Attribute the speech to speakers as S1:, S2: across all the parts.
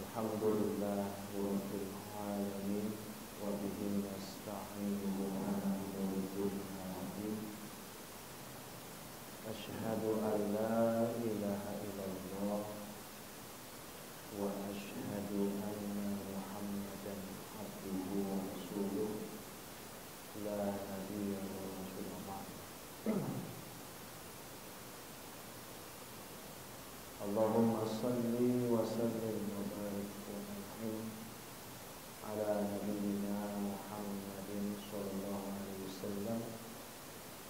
S1: Alhamdulillah Rabbil Alamin wa bihi nasta'inu ala umuri dunya waddin. Asyhadu an la ilaha illallah wa asyhadu anna Muhammadan abduhu wa rasuluh la nabiyya wa rasulullah. Allahumma salli wa sallim wa barik wa an'im ala nabiyyina Muhammadin sallallahu alaihi wasallam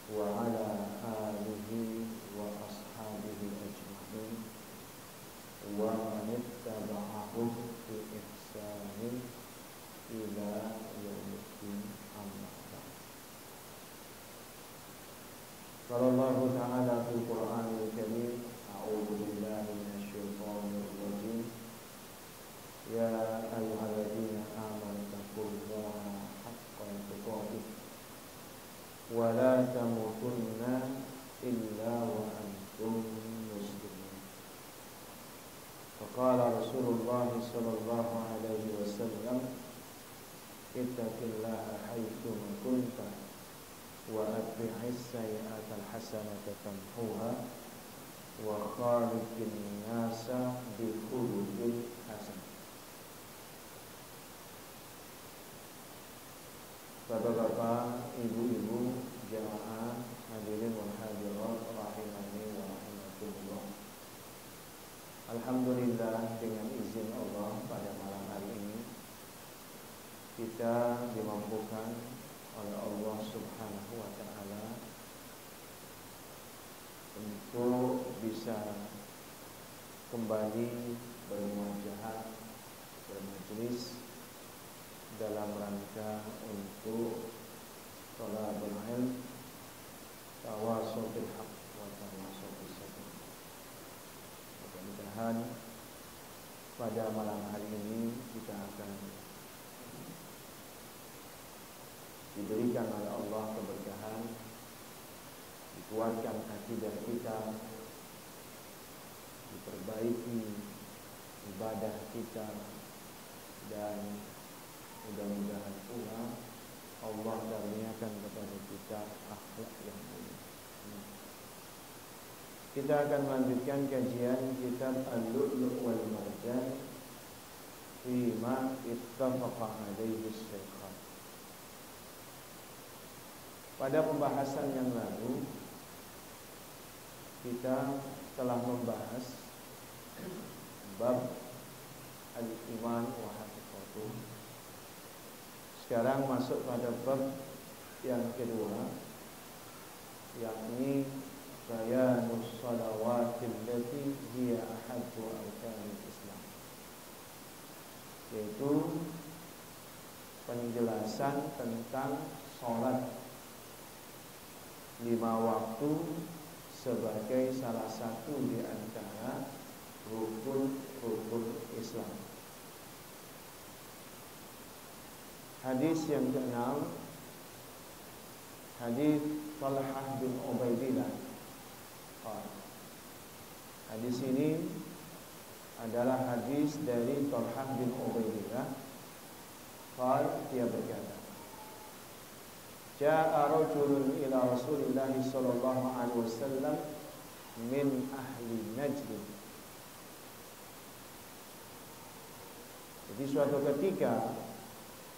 S1: wa ala alihi wa ashabihi ajma'in wa man ittaba'ahum bi ihsanin ila yaumil amma ba'd. Qala Allah ta'ala fil Qur'anil Karim, a'udzu billahi minasyaitonir rajim. Ya ayyuhalladzina amanu taqullaha haqqa tuqatih wa la tamutunna illa wa antum muslimun. Faqala Rasulullah sallallahu alaihi wasallam, ittaqillaha haitsu kunta wa atbi'is sayyi'atal hasanata tamhuha wa khaliqin nasa bi khuluqin hasan. Bapak-bapak, ibu-ibu, jamaah hadirin wal hadirat rahimani wa rahimakumullah. Alhamdulillah, dengan izin Allah pada malam hari ini kita dimampukan oleh Allah Subhanahu wa taala untuk bisa kembali bermuajahah, bermajlis dalam rangka untuk thalabul ilm, tawassul bil haqq wa tawassul bis sabr. Mudah-mudahan pada malam hari ini kita akan diberikan oleh Allah keberkahan, dikuatkan akidah kita, diperbaiki ibadah kita, dan mudah-mudahan pula Allah karuniakan kepada kita akhlak yang mulia. Kita akan melanjutkan kajian kitab Al-Lu'lu' wal Marjan fima ittafaqa alaihi syaikhan. Pada pembahasan yang lalu kita telah membahas bab al-iman wa haqiqatuh. Sekarang masuk pada bab yang kedua, yakni bayanus shalawatil lati hiya ahaddu arkanil Islam, yaitu penjelasan tentang sholat 5 waktu sebagai salah satu di antara rukun-rukun Islam. Hadis yang ke-6, hadis Talhah bin Ubaidillah. Hadis ini adalah hadis dari Talhah bin Ubaidillah. Dia berkata, Ja'a rajulun ila Rasulillah sallallahu alaihi wasallam min ahli Najd. Jadi suatu ketika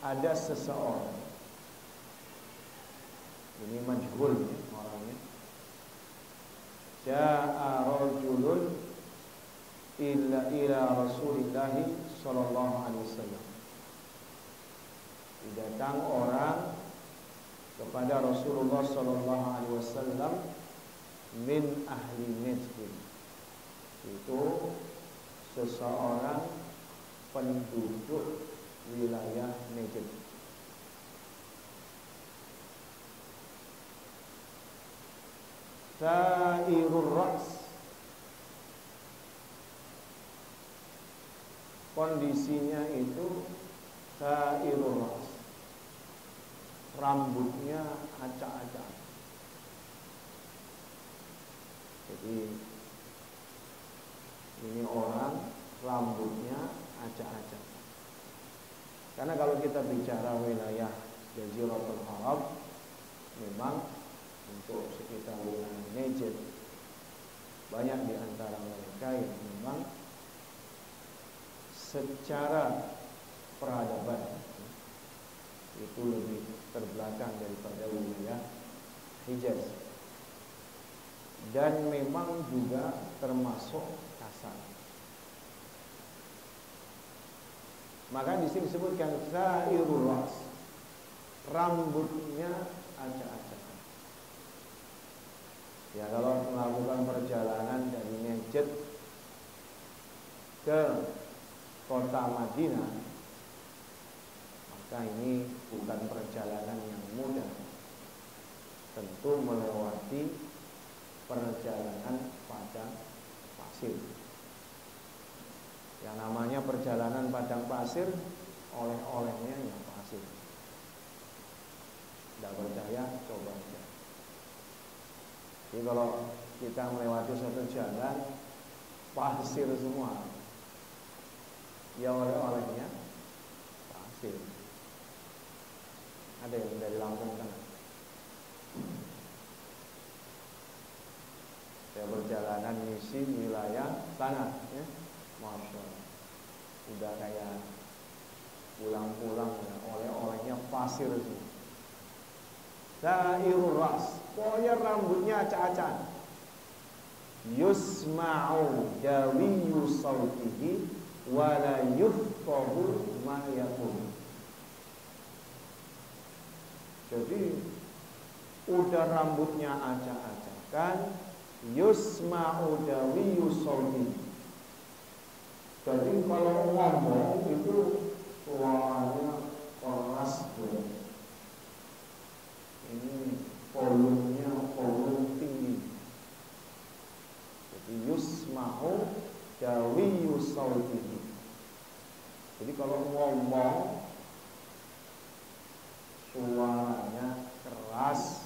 S1: ada seseorang, ini majhul orangnya. Ja'a rajulun ila Rasulillah sallallahu alaihi wasallam. Datang orang kepada Rasulullah sallallahu alaihi wasallam min ahli Najd, itu seseorang penduduk wilayah Najd. Sa'irur ra's, kondisinya itu sa'irur ra's, rambutnya acak-acak. Jadi ini orang rambutnya acak acak-acak. Karena kalau kita bicara wilayah Jaziratul Arab, memang untuk sekitar wilayah Najd, banyak di antara mereka yang memang secara peradaban itu lebih terbelakang daripada wilayah Hijaz, dan memang juga termasuk kasar. Maka di sini disebutkan zairul ras, rambutnya acak-acakan. Ya, kalau melakukan perjalanan dari Najd ke kota Madinah, maka ini bukan perjalanan yang mudah. Tentu melewati perjalanan padang pasir. Yang namanya perjalanan padang pasir, oleh-olehnya yang pasir. Tidak percaya, coba aja. Jadi kalau kita melewati suatu jalan pasir semua, ya oleh-olehnya pasir. Ada yang dari Lampung Tengah. Saya perjalanan misi wilayah sana, ya. Masya Allah, udah kayak pulang-pulang ya, oleh-olehnya pasir semua. Zairul ras, pokoknya rambutnya acak-acakan. Yusma'u dawiyu sautihi wa la yufqahu ma yaqul. Jadi udah rambutnya acak-acakan, yusma'u dawiyu sautihi. Jadi kalau ngomong itu suaranya keras tuh. Ini volumenya volume tinggi. Jadi yusma'u dawiyu sautihi. Jadi kalau ngomong suaranya keras.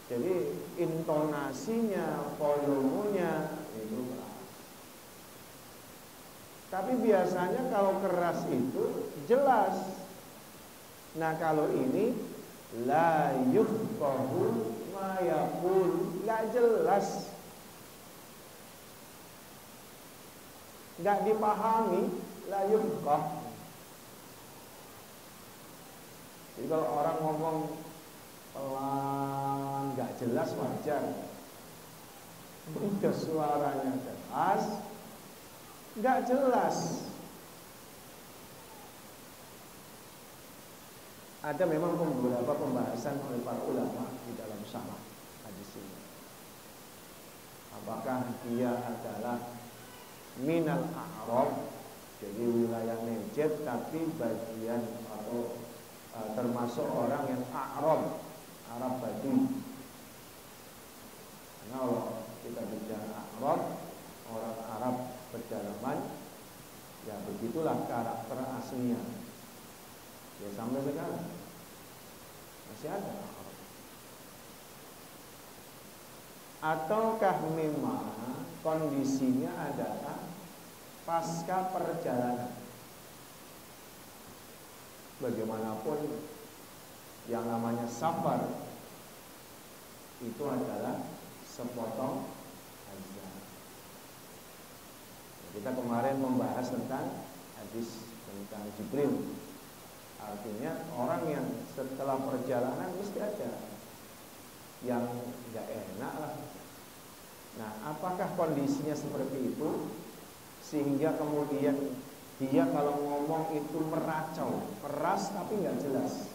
S1: Jadi intonasinya, volumenya itu keras. Tapi biasanya kalau keras itu jelas. Nah, kalau ini la yufqahu ma yaqul, enggak jelas, enggak dipahami, la yufqah. Jadi kalau orang ngomong pelan, nggak jelas, wajar. Udah suaranya keras, nggak jelas. Ada memang beberapa pembahasan oleh para ulama di dalam syarah hadis ini. Apakah dia adalah minal a'rab, jadi wilayah Najd, tapi bagian atau termasuk orang yang a'rab, Arab Badui. Karena kalau kita bicara Arab, orang Arab pedalaman, ya begitulah karakter aslinya. Ya sampai sekarang masih ada Arab. Ataukah memang kondisinya adalah pasca perjalanan? Bagaimanapun yang namanya safar itu adalah sepotong azan. Kita kemarin membahas tentang hadis tentang Jibril. Artinya orang yang setelah perjalanan mesti ada yang gak enak lah. Nah, apakah kondisinya seperti itu sehingga kemudian dia kalau ngomong itu meracau, keras tapi gak jelas?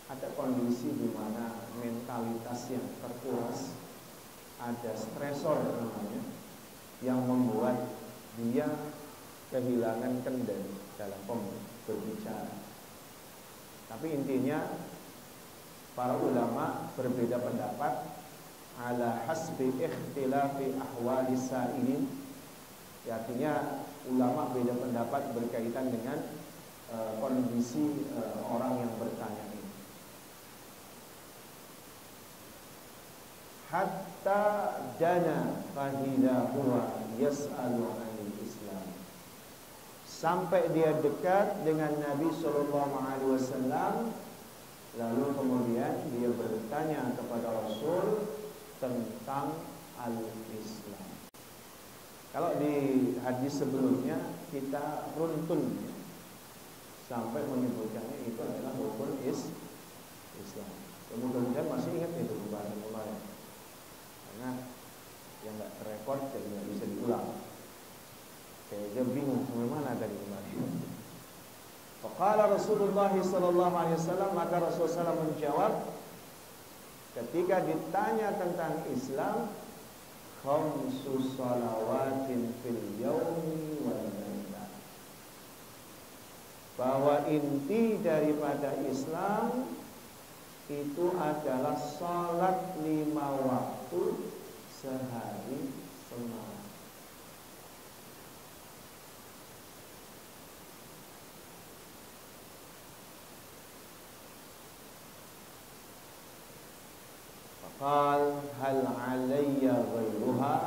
S1: Ada kondisi di mana mentalitas yang terkuras, ada stresor namanya, yang membuat dia kehilangan kendali dalam berbicara. Tapi intinya para ulama berbeda pendapat ala hasbi ikhtilafi ahwali sa'ilin. Artinya ulama beda pendapat berkaitan dengan kondisi orang yang bertanya ini. hatta dana fahida huwa yas'alu 'anil Islam. Sampai dia dekat dengan Nabi sallallahu alaihi wasallam, lalu kemudian dia bertanya kepada Rasul tentang al-Islam. Kalau di hadis sebelumnya kita runtun sampai menyebutkannya itu adalah rukun Islam. Mudah-mudahan masih ingat itu kemarin. Karena yang nggak terekord jadi nggak bisa diulang. Saya aja bingung sampai mana dari kemarin. Faqala Rasulullah sallallahu alaihi wasallam, maka Rasulullah SAW menjawab ketika ditanya tentang Islam, khamsu salawatin fil yaumi wal laila. Bahwa inti daripada Islam itu adalah salat 5 waktu sehari semalam. Faqal hal alayya ghairuha.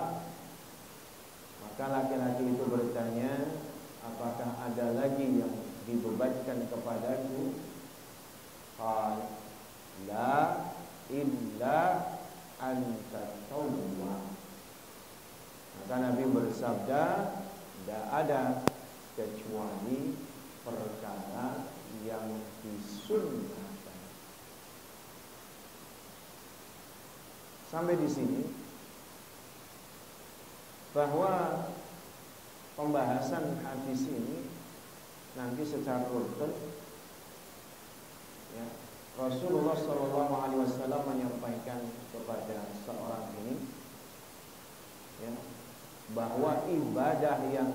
S1: Maka laki-laki itu bertanya, apakah ada lagi yang dibebankan kepadaku? Qal la illa anta tawwa. Maka Nabi bersabda, tidak ada kecuali perkara yang disunnahkan. Sampai di sini bahwa pembahasan hadis ini nanti secara rutin ya, Rasulullah SAW menyampaikan kepada seorang ini ya, bahwa ibadah yang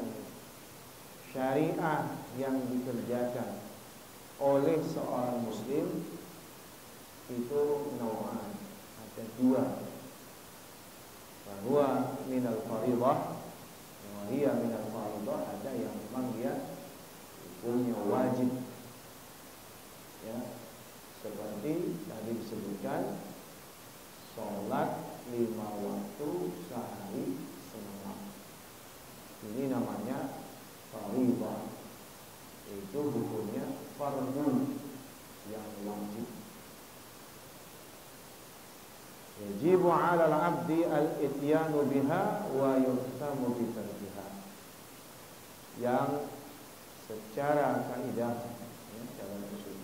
S1: syariah yang dikerjakan oleh seorang muslim itu nau'an, ada 2. Bahwa minal faridah, wahia minal faridah, ada yang memang dia hukumnya wajib ya, seperti tadi disebutkan sholat 5 waktu sehari semalam. Ini namanya faridah, itu hukumnya fardu yang wajib. Yajibu 'ala al-'abdi al-ityanu biha wa yuhtamu bi tarkiha. Yang secara kaidah ya, dalam usul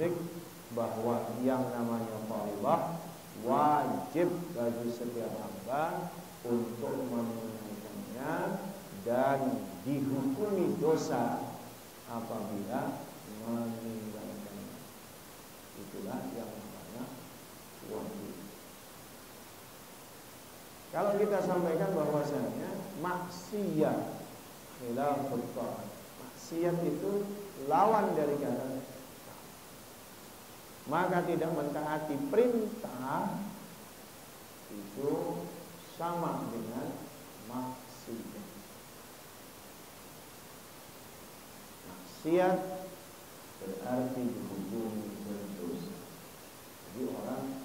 S1: bahwa yang namanya fardhu wajib bagi setiap hamba untuk menunaikannya dan dihukumi dosa apabila meninggalkannya. Itulah yang namanya wajib. Kalau kita sampaikan bahwasanya maksiat khilafut ta'at, maksiat itu lawan dari kata, maka tidak mentaati perintah itu sama dengan maksiat. Maksiat berarti dihukumi berdosa. Jadi orang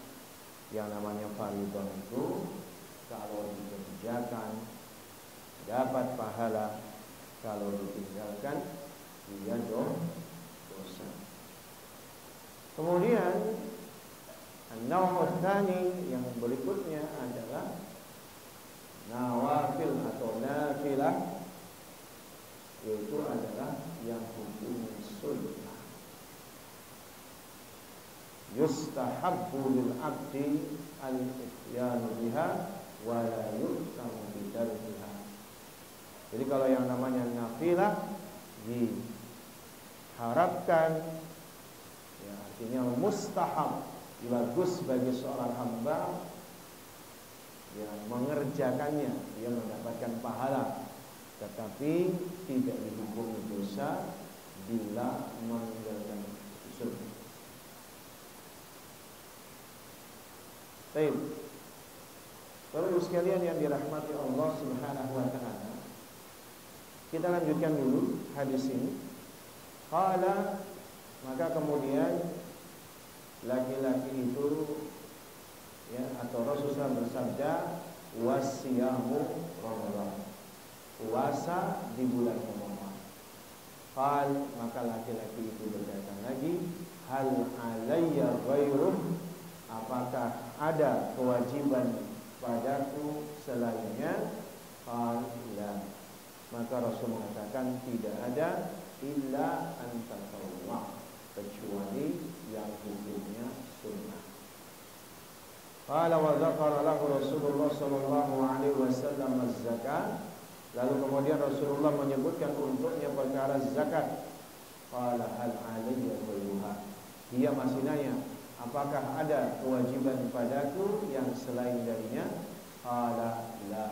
S1: yang namanya fardhu itu kalau dikerjakan dapat pahala, kalau ditinggalkan dia dosa. Kemudian an-naw'u tsani yang berikutnya adalah nawafil atau nafilah, yaitu adalah yang hukumnya sunnah. Yustahabbu lil 'abdi al-ityanu biha wa la yu'tamu bi tarkiha. Jadi kalau yang namanya nafilah diharapkan ya, artinya mustahab, bagus bagi seorang hamba yang mengerjakannya, dia mendapatkan pahala, tetapi tidak dihukumi dosa bila meninggalkan sunnah. Baik, Bapak-Ibu sekalian yang dirahmati Allah Subhanahu wa taala, kita lanjutkan dulu hadis ini. Qala, maka kemudian laki-laki itu ya, atau Rasulullah bersabda, wasiyamu Ramadan, puasa di bulan Ramadan. Qal, maka laki-laki itu berkata lagi, hal alayya ghairuh, apakah ada kewajiban padaku selainnya? Qal la, maka Rasul mengatakan tidak ada, illa an tatawwa, kecuali yang hukumnya sunnah. Qala wa dzakara lahu Rasulullah sallallahu alaihi wasallam az-zakat, lalu kemudian Rasulullah menyebutkan untuknya perkara zakat. Qala hal alayya ghairuha, dia masih nanya, apakah ada kewajiban padaku yang selain darinya? Qala la,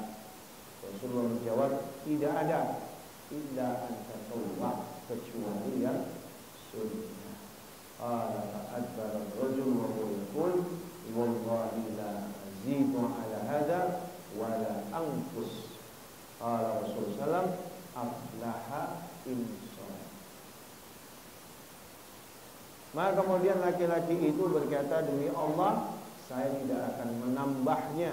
S1: Rasulullah menjawab, tidak ada, illa an tatawwa, kecuali yang sunnah. Qala fa'adbara ar-rajul wa huwa yaqul wallahi la azidu ala hada wa la anqus. Qala Rasulullah sallam, aflaha in shalah. Maka kemudian laki-laki itu berkata, demi Allah, saya tidak akan menambahnya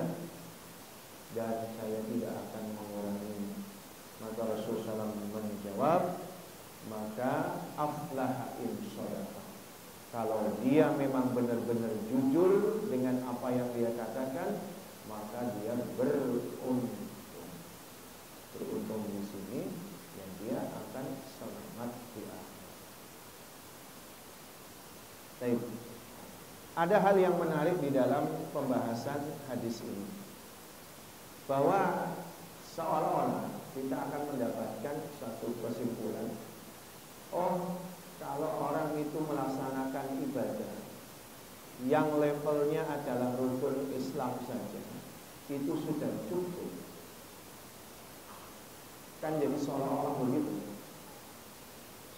S1: dan saya tidak akan menguranginya. Maka Rasulullah SAW menjawab, maka aflaha in shalah, kalau dia memang benar-benar jujur dengan apa yang dia katakan, maka dia beruntung. Beruntung di sini, dan dia akan selamat di akhir. Baik. Ada hal yang menarik di dalam pembahasan hadis ini, bahwa seolah-olah kita akan mendapatkan suatu kesimpulan, oh, kalau orang itu melaksanakan ibadah yang levelnya adalah rukun Islam saja, itu sudah cukup. Kan jadi seolah-olah begitu.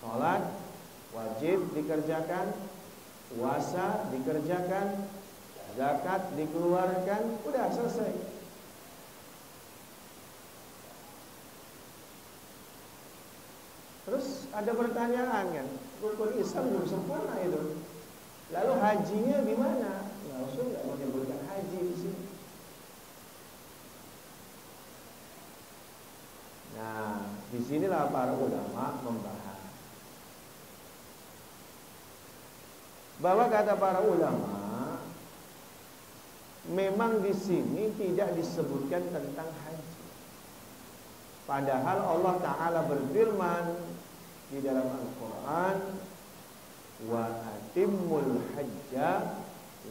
S1: Sholat wajib dikerjakan, puasa dikerjakan, zakat dikeluarkan, udah selesai. Terus ada pertanyaan kan, rukun Islam belum sempurna itu. Lalu hajinya di mana? Rasul nggak menyebutkan haji di sini. Nah, disinilah para ulama membahas bahwa kata para ulama, memang di sini tidak disebutkan tentang haji. Padahal Allah Ta'ala berfirman di dalam Al-Quran, wa atimmul hajja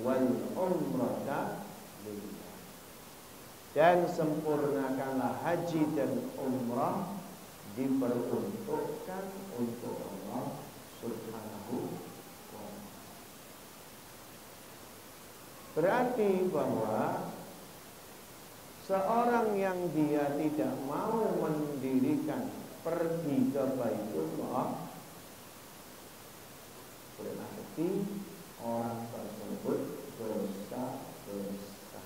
S1: wal umrata lillah, dan sempurnakanlah haji dan umrah, diperuntukkan untuk Allah Subhanahu wa ta'ala. Berarti bahwa seorang yang dia tidak mau mendirikan pergi ke Baitullah, berarti orang tersebut dosa-dosa.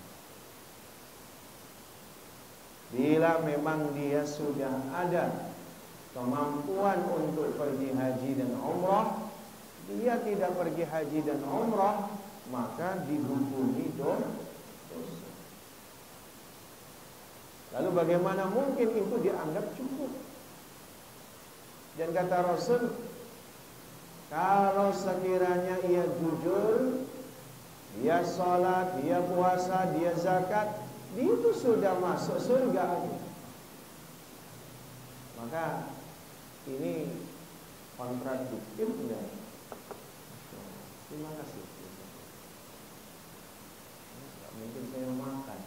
S1: Bila memang dia sudah ada kemampuan untuk pergi haji dan umrah, dia tidak pergi haji dan umrah, maka dihukumi dosa. Lalu bagaimana mungkin itu dianggap cukup? Dan kata Rasul, kalau sekiranya ia jujur, dia sholat, dia puasa, dia zakat, itu sudah masuk surga. Maka ini kontradiktif enggak? Terima kasih. Tidak mungkin saya makan.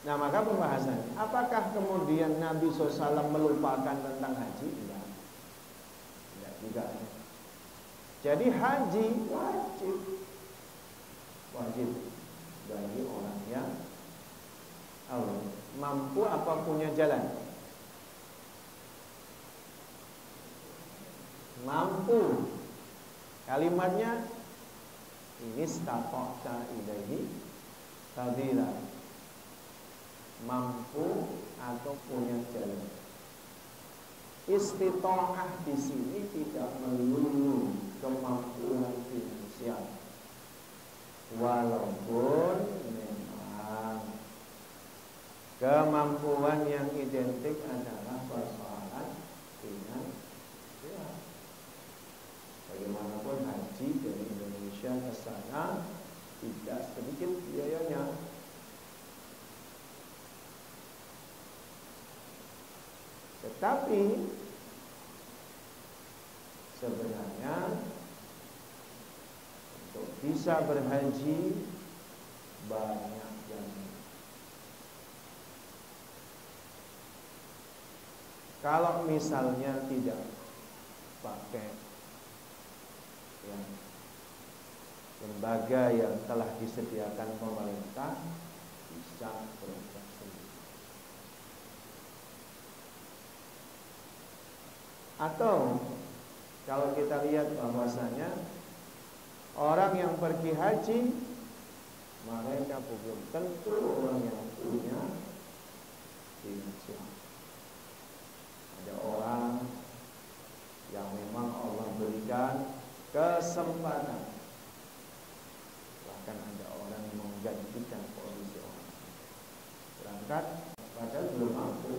S1: Nah, maka pembahasannya, apakah kemudian Nabi SAW melupakan tentang haji? Tidak juga. Jadi haji wajib bagi orang yang mampu apa punya jalan. Mampu, kalimatnya ini istaqa'ta ilaihi sabila, mampu atau punya jalan. Istitoah di sini tidak melulu kemampuan finansial, walaupun memang kemampuan yang identik adalah persoalan finansial. Bagaimanapun haji dari Indonesia ke sana tidak sedikit biayanya. Tetapi sebenarnya untuk bisa berhaji banyak yang kalau misalnya tidak pakai lembaga yang telah disediakan pemerintah, bisa berangkat sendiri. Atau kalau kita lihat bahwasanya orang yang pergi haji, mereka belum tentu orang yang punya finansial. Ada orang yang memang Allah berikan kesempatan, bahkan ada orang yang menggantikan posisi orang berangkat padahal belum mampu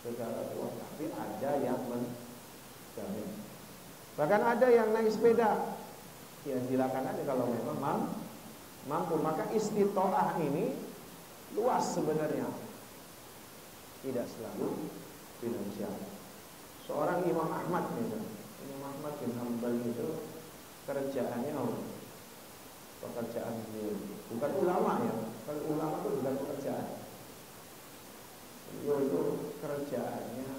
S1: secara kuat, tapi ada yang menjamin. Bahkan ada yang naik sepeda, ya silakan aja kalau memang mampu. Maka istitoah ini luas sebenarnya, tidak selalu finansial. Seorang Imam Ahmad itu, Imam Ahmad bin Hanbal itu kerjaannya pekerjaan beliau, bukan ulama ya. Kalau ulama itu bukan pekerjaan. Beliau itu kerjaannya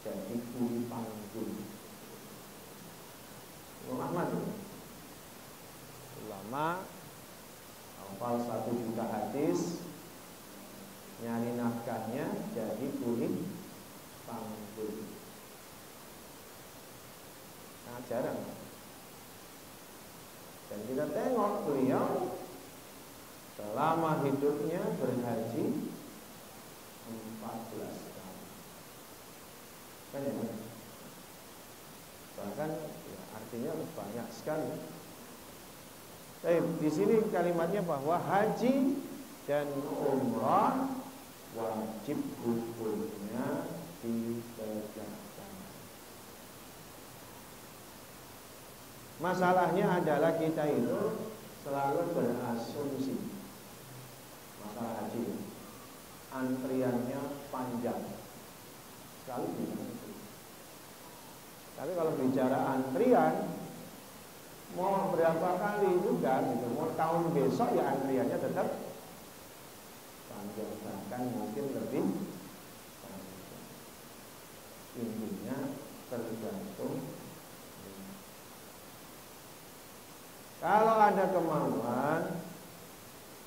S1: jadi kuli panggul. Imam Ahmad itu ulama, hafal 1 juta hadis, nyari nafkahnya jadi kuli panggul. Sangat jarang. Dan kita tengok beliau selama hidupnya berhaji 14 tahun. Kan ya? Bahkan ya, artinya banyak sekali. Tapi di sini kalimatnya bahwa haji dan umrah wajib hukumnya ditegakkan. Masalahnya adalah kita itu selalu berasumsi masalah haji, antriannya panjang, selalu bilang itu. Tapi kalau bicara antrian, mau berapa kali juga gitu, mau tahun besok ya antriannya tetap panjang, bahkan mungkin lebih panjang. Intinya tergantung. Kalau ada kemauan,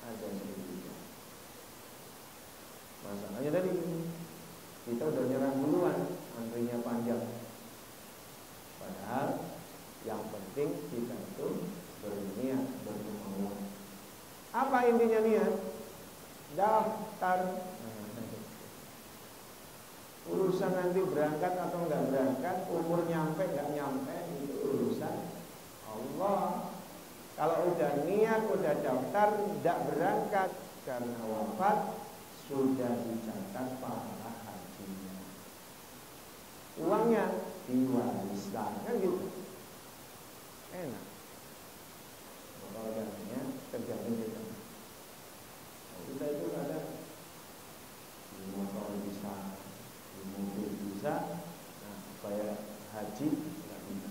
S1: ada pilihan. Masalahnya tadi kita udah nyerang duluan, antrinya panjang. Padahal yang penting kita itu berniat, berkemauan. Apa intinya niat? Daftar. Urusan nanti berangkat atau enggak berangkat, umur nyampe enggak nyampe, itu urusan Allah. Kalau udah niat, udah daftar, tidak berangkat karena wafat, sudah dicatat pahala hajinya. Uangnya diwariskan, kan gitu. Enak. Orangnya tergantung kita. Kita itu ada di motor bisa, di mobil bisa. Nah, supaya haji tidak bisa.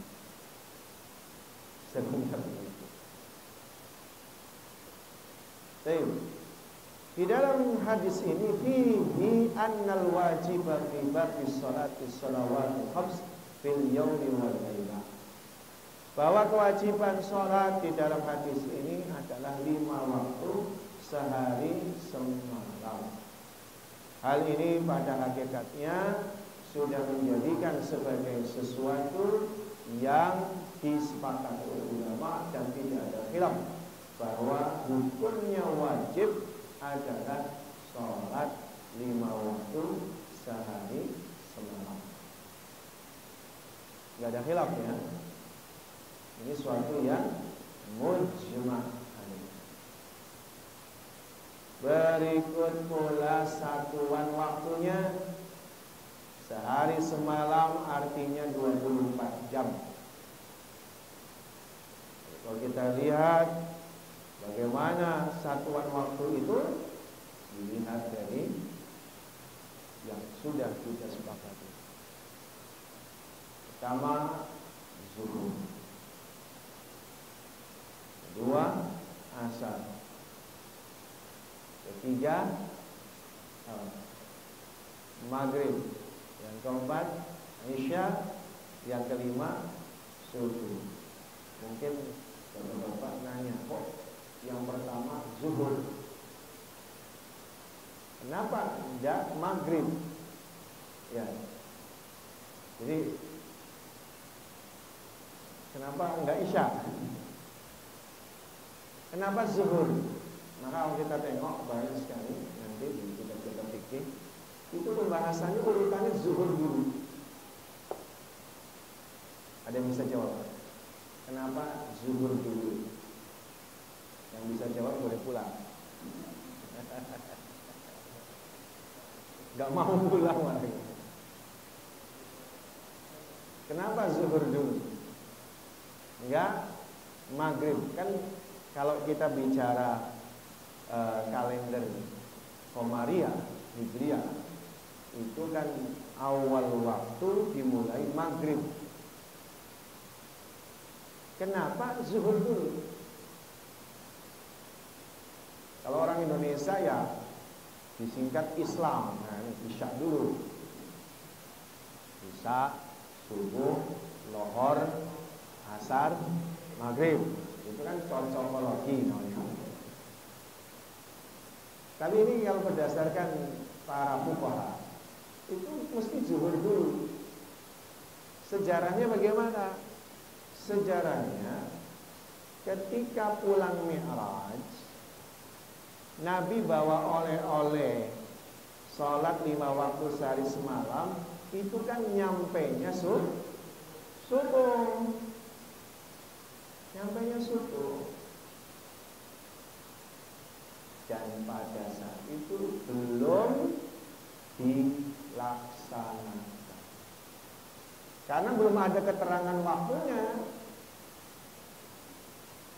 S1: Sebenarnya. Di dalam hadis ini fihi annal wajiba fi baqi sholati shalawatil khams fil yaumi wal lailah. Bahwa kewajiban sholat di dalam hadis ini adalah 5 waktu sehari semalam. Hal ini pada hakikatnya sudah menjadikan sebagai sesuatu yang disepakati oleh ulama dan tidak ada khilaf bahwa hukumnya wajib adalah sholat 5 waktu sehari semalam. ada khilaf ya. Ini suatu yang mujma'. Berikut pula satuan waktunya. Sehari semalam artinya 24 jam. Kalau kita lihat bagaimana satuan waktu itu, dilihat dari yang sudah kita sepakati. Pertama, zuhur. Kedua, asar. Ketiga, maghrib. Yang keempat, isya. Yang kelima, subuh. Mungkin bapak-bapak nanya, kok yang pertama zuhur? Kenapa tidak maghrib? Ya. Jadi kenapa enggak isya? Kenapa zuhur? Maka kalau kita tengok banyak sekali nanti di kitab-kitab fikih itu pembahasannya urutannya zuhur dulu. Ada yang bisa jawab? Kenapa zuhur dulu? Yang bisa jawab boleh pulang. Gak mau pulang lagi. Kenapa zuhur dulu? Enggak maghrib. Kan kalau kita bicara kalender Komariah, Hijriah, itu kan awal waktu dimulai maghrib. Kenapa zuhur dulu? Kalau orang Indonesia ya disingkat Islam. Nah, isya dulu. Isya, subuh, lohor, asar, maghrib. Itu kan cocokologi namanya. Tapi ini kalau berdasarkan para fuqaha, itu mesti zuhur dulu. Sejarahnya bagaimana? Sejarahnya ketika pulang Mi'raj, Nabi bawa oleh-oleh, sholat 5 waktu sehari semalam, itu kan nyampainya subuh. Nyampainya subuh. Dan pada saat itu belum dilaksanakan karena belum ada keterangan waktunya.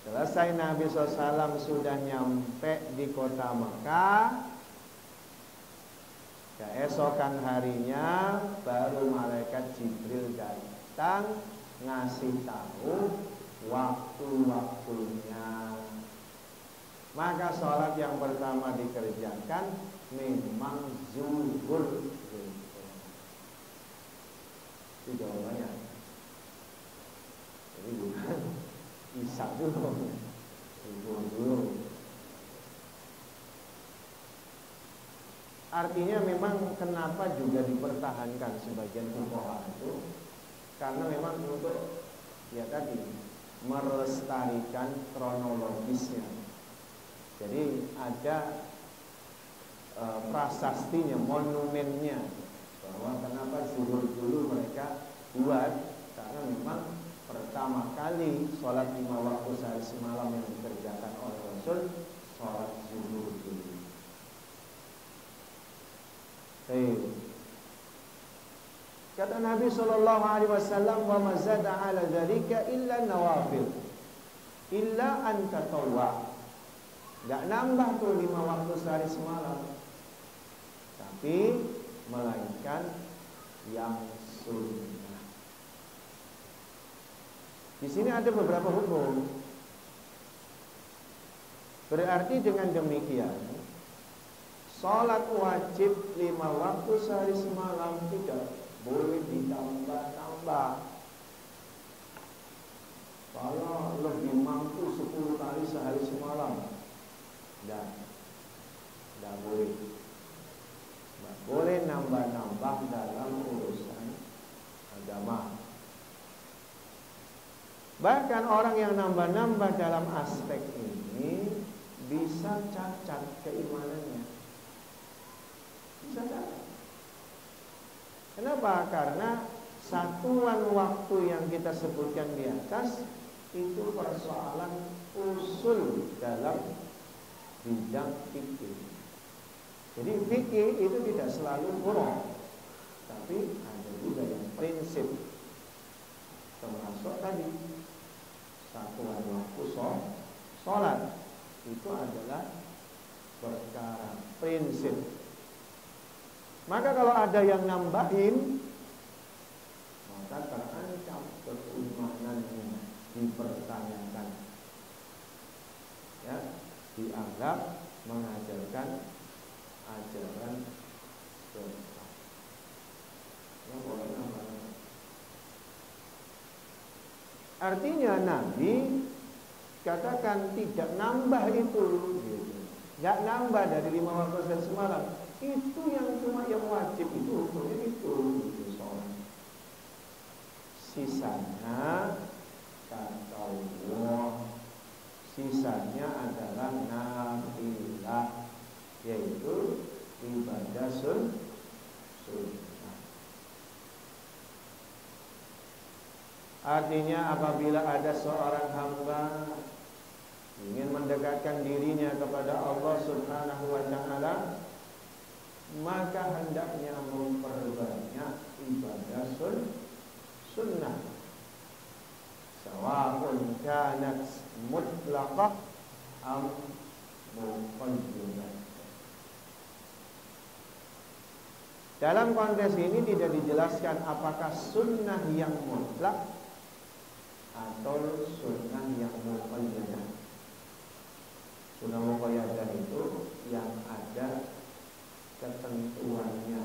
S1: Selesai Nabi SAW sudah nyampe di kota Mekah, keesokan harinya baru malaikat Jibril datang ngasih tahu waktu-waktunya. Maka sholat yang pertama dikerjakan memang zuhur. Itu jawabannya. Jadi bukan isya dulu, zuhur dulu. Artinya memang kenapa juga dipertahankan sebagian fuqaha itu, karena memang untuk ya tadi melestarikan kronologisnya. Jadi ada prasastinya, monumennya, bahwa kenapa zuhur dulu mereka buat, karena memang pertama kali sholat 5 waktu sehari semalam yang dikerjakan oleh Rasul, sholat zuhur dulu. Kata Nabi SAW, wa mazada ala dzalika illa nawafil, illa an tatawwa. Gak nambah tuh 5 waktu sehari semalam, tapi melainkan yang sunnah. Di sini ada beberapa hukum. Berarti dengan demikian, sholat wajib 5 waktu sehari semalam tidak boleh ditambah-tambah. Kalau lebih mampu 10 kali sehari semalam, tidak boleh. Tidak boleh nambah-nambah dalam urusan agama. Bahkan orang yang nambah-nambah dalam aspek ini bisa cacat keimanannya. Bisa cacat. Kenapa? Karena satuan waktu yang kita sebutkan di atas itu persoalan usul dalam bidang fikih. Jadi fikih itu tidak selalu furu', tapi ada juga yang prinsip, termasuk tadi satuan waktu sholat itu adalah perkara prinsip. Maka kalau ada yang nambahin, maka terancam keimanannya, dipertanyakan, ya, dianggap mengajarkan ajaran sesat. Ya, boleh nambah. Artinya Nabi katakan tidak nambah itu, gitu. Nggak nambah dari 5 waktu sehari semalam. Itu yang cuma yang wajib itu hukumnya itu, gitu, soal. Sisanya kata Allah, sisanya adalah nafilah, yaitu ibadah sunnah. Artinya apabila ada seorang hamba ingin mendekatkan dirinya kepada Allah Subhanahu wa ta'ala, maka hendaknya memperbanyak ibadah sunnah. Sawa'un kanat mutlaqah am muqayyadah. Dalam konteks ini tidak dijelaskan apakah sunnah yang mutlak atau sunnah yang muqayyadah. Sunnah muqayyadah itu yang ada ketentuannya,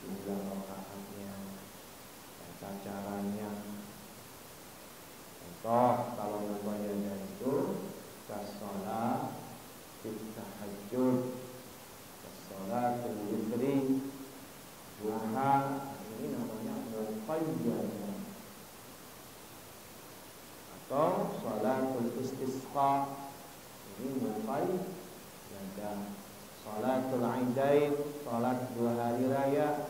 S1: jumlah rakaatnya, tata caranya. Contoh kalau muqayyadah itu kasolat, tahajud, kasolat, witri, duha, ini namanya muqayyadah. Atau salatul istisqa, ini muqayyadah. Salatul Aidain, salat 2 hari raya,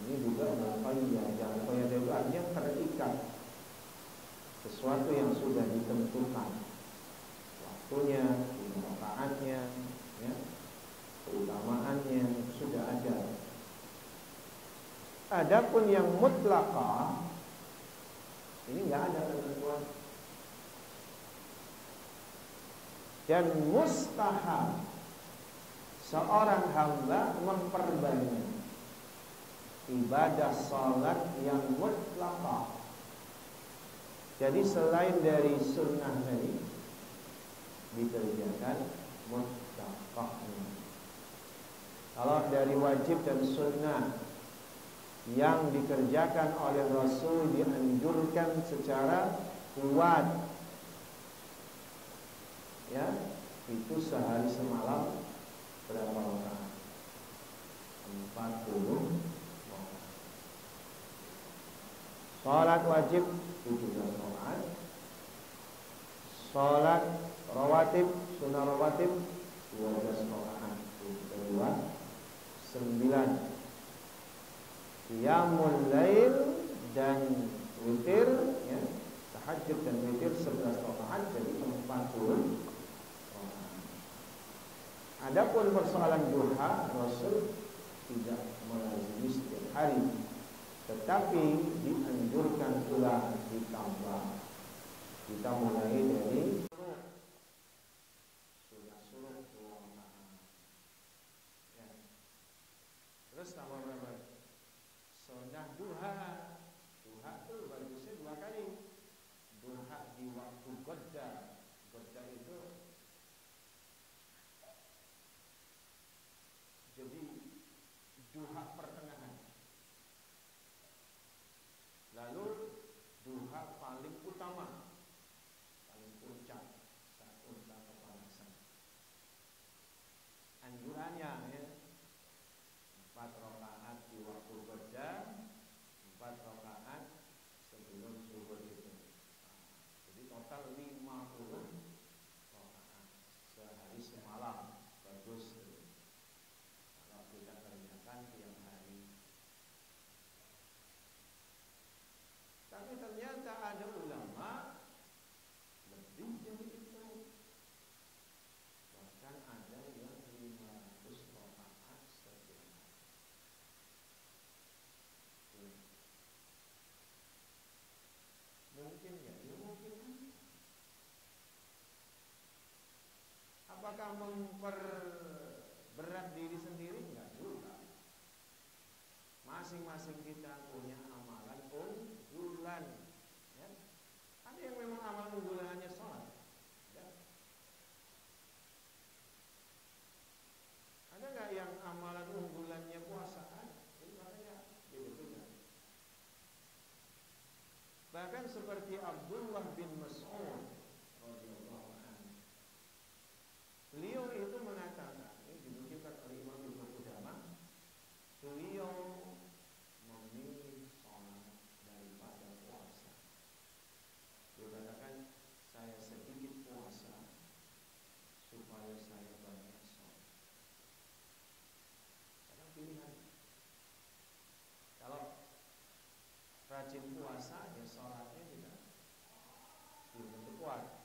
S1: ini juga muqayyadah. Muqayyadah itu artinya terikat, sesuatu yang sudah ditentukan waktunya, rakaatnya, ya, keutamaannya sudah ada. Adapun yang mutlaqah ini nggak ada ketentuan. Dan mustahab seorang hamba memperbanyak ibadah salat yang mutlaqah. Jadi selain dari sunnah tadi dikerjakan mutlaqahnya. Kalau dari wajib dan sunnah yang dikerjakan oleh Rasul dianjurkan secara kuat, ya, itu sehari semalam berapa rakaat? 40 rakaat. Salat wajib 17 rakaat. Salat rawatib, sunnah rawatib 12 rakaat. Kedua 9. Qiyamul lail dan witir, ya, tahajud dan witir 11 rakaat, jadi 40. Adapun persoalan duha, Rasul tidak melazimi setiap hari, tetapi dianjurkan pula ditambah. Kita mulai dari sunnah ya. Terus tambah berapa? Sunnah duha. Duha itu bagusnya 2 kali. Duha di waktu godda. Godda itu jadi duha pertengahan. Lalu duha paling utama, paling puncak. masing-masing kita punya amalan unggulan. Ya. Ada yang memang amalan unggulannya sholat. Ya. Ada nggak yang amalan unggulannya puasa? Itu ada. Beda-beda. Bahkan seperti Abdullah bin Mas'ud radhiyallahu anhu, beliau itu mengatakan, ini dinukilkan oleh Imam Ibnu Qudamah, beliau memilih sholat daripada puasa. Beliau katakan, saya sedikit puasa supaya saya banyak sholat. Karena pilihan. Kalau rajin puasa, ya sholatnya juga belum tentu kuat.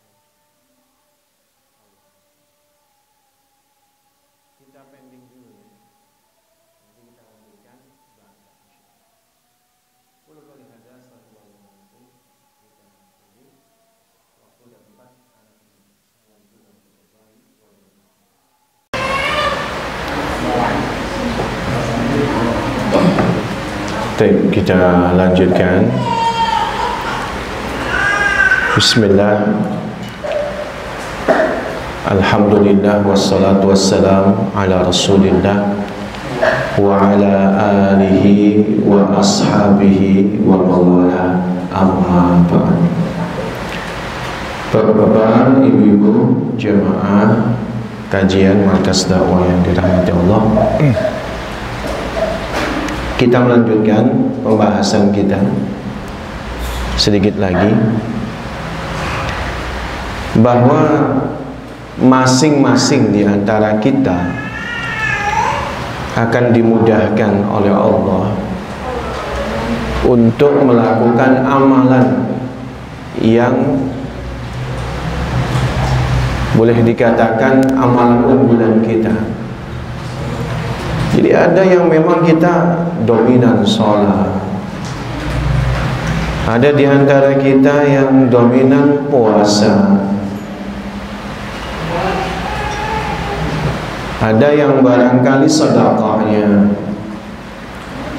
S1: Kita pending dulu ya. Nanti kita lanjutkan ba'da insyaallah. Qul qouli hadza sallallahu alaihi kita ini waktu dan tempat anak ini. Assalamualaikum warahmatullahi wabarakatuh. Baik, kita lanjutkan. Bismillah. Alhamdulillah wassalatu wassalam ala Rasulillah wa ala alihi wa ashabihi wa mawala, amma ba'd. Bapak-bapak, ibu-ibu, jemaah kajian Markas Dakwah yang dirahmati Allah, kita melanjutkan pembahasan kita sedikit lagi, bahwa masing-masing di antara kita akan dimudahkan oleh Allah untuk melakukan amalan yang boleh dikatakan amalan unggulan kita. Jadi ada yang memang kita dominan sholat, ada di antara kita yang dominan puasa, ada yang barangkali sedekahnya.